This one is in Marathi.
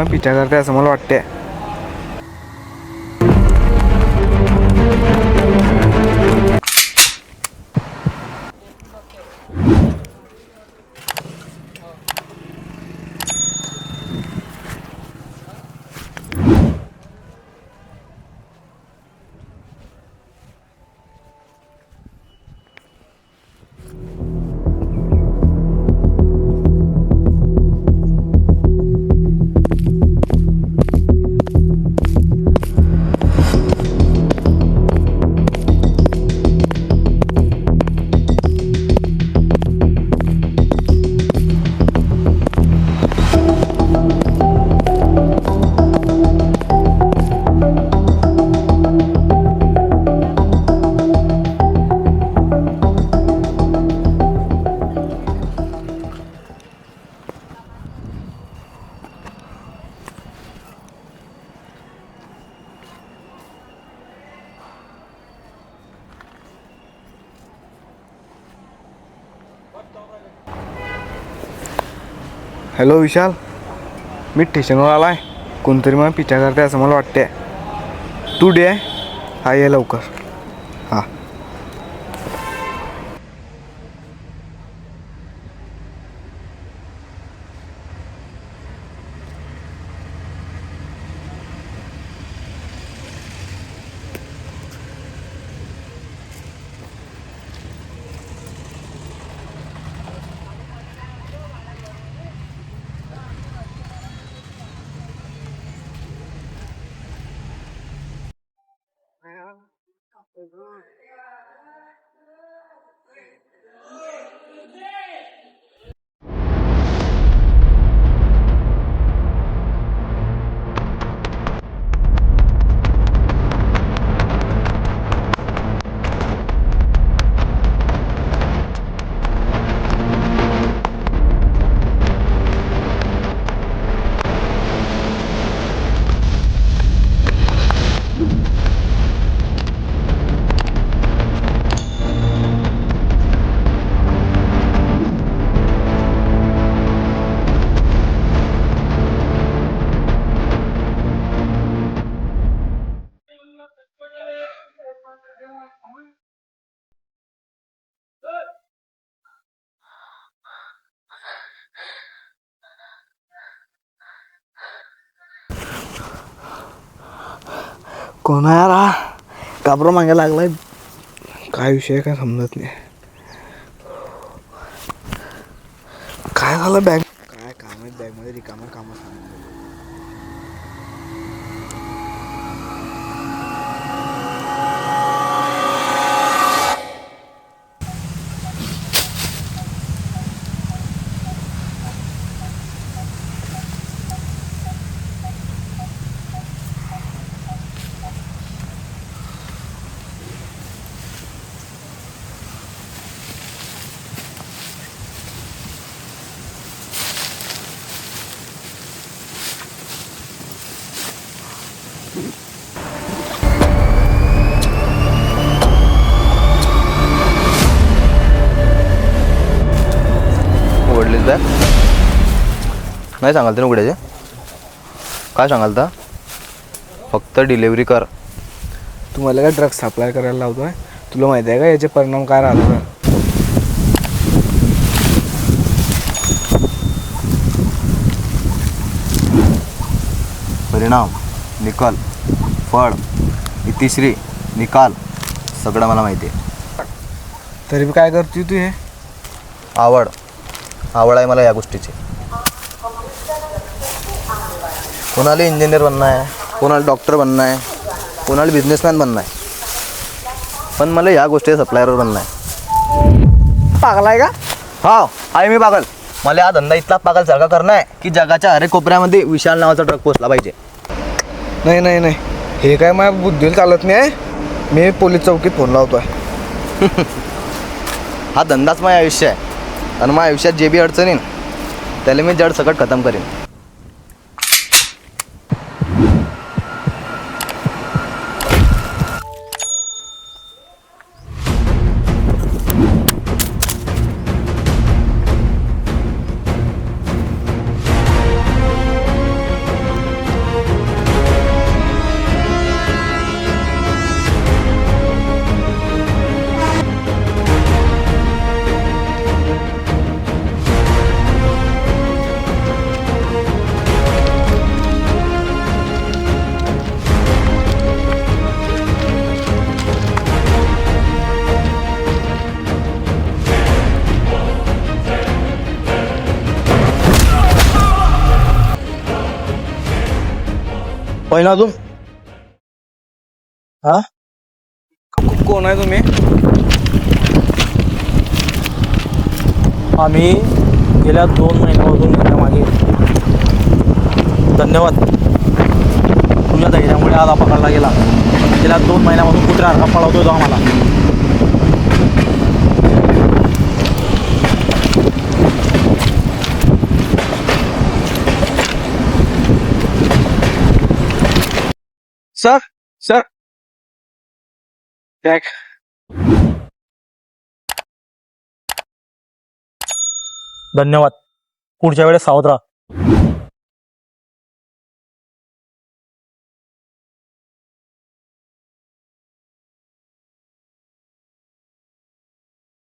माझा पिछा करते असं मला वाटते. हॅलो विशाल, मी स्टेशनवर आला आहे. कोणतरी मला पिछा करते असं मला वाटते. तू डे हा ये लवकर. हां. कोण आहे यार हा? काबरा मागायला लागलाय. काय विषय काय समजत नाही. काय झालं बॅग? काय काम आहे बॅगमध्ये? रिकामं कामं सांग. उघडलीच बॅग नाही सांगाल तर उघडायचे. काय सांगाल तर फक्त डिलेवरी कर. तुम्हाला काय ड्रग्स सप्लाय करायला लावतो आहे? तुला माहिती आहे का याचे परिणाम काय राहतात? परिणाम, निकाल, फळ, इतिश्री, निकाल सगळं मला माहिती आहे. तरी बी काय करते तू? हे आवड आहे मला या गोष्टीची. कोणाला इंजिनियर बनणं आहे, कोणाला डॉक्टर बनणं आहे, कोणाला बिझनेसमॅन बनणं आहे, पण मला या गोष्टी सप्लायरवर बनणं आहे. पागल आहे का? हा आहे मी पागल. मला हा धंदा इतका पागल सारखा करणं आहे की जगाच्या हरेक कोपऱ्यामध्ये विशाल नावाचा ट्रक पोचला पाहिजे. नाही नाही नाही, हे काय माझ्या बुद्धीला चालत नाही आहे. मी पोलीस चौकीत फोन लावतो आहे. हा धंदाच माझं आयुष्य आहे आणि माझ्या आयुष्यात जे बी अडचणीन त्याला मी जड सकट खतम करेन. होय ना अजून हा कोण आहे तुम्ही? आम्ही गेल्या 2 महिन्यापासून घरामागे. धन्यवाद, तुझ्या धैर्यामुळे आज पकडला गेला. गेल्या 2 महिन्यापासून कुत्र्यासारखा पळवतोय तो आम्हाला. सर सर टॅग धन्यवाद, पुढच्या वेळेस सावध राहा.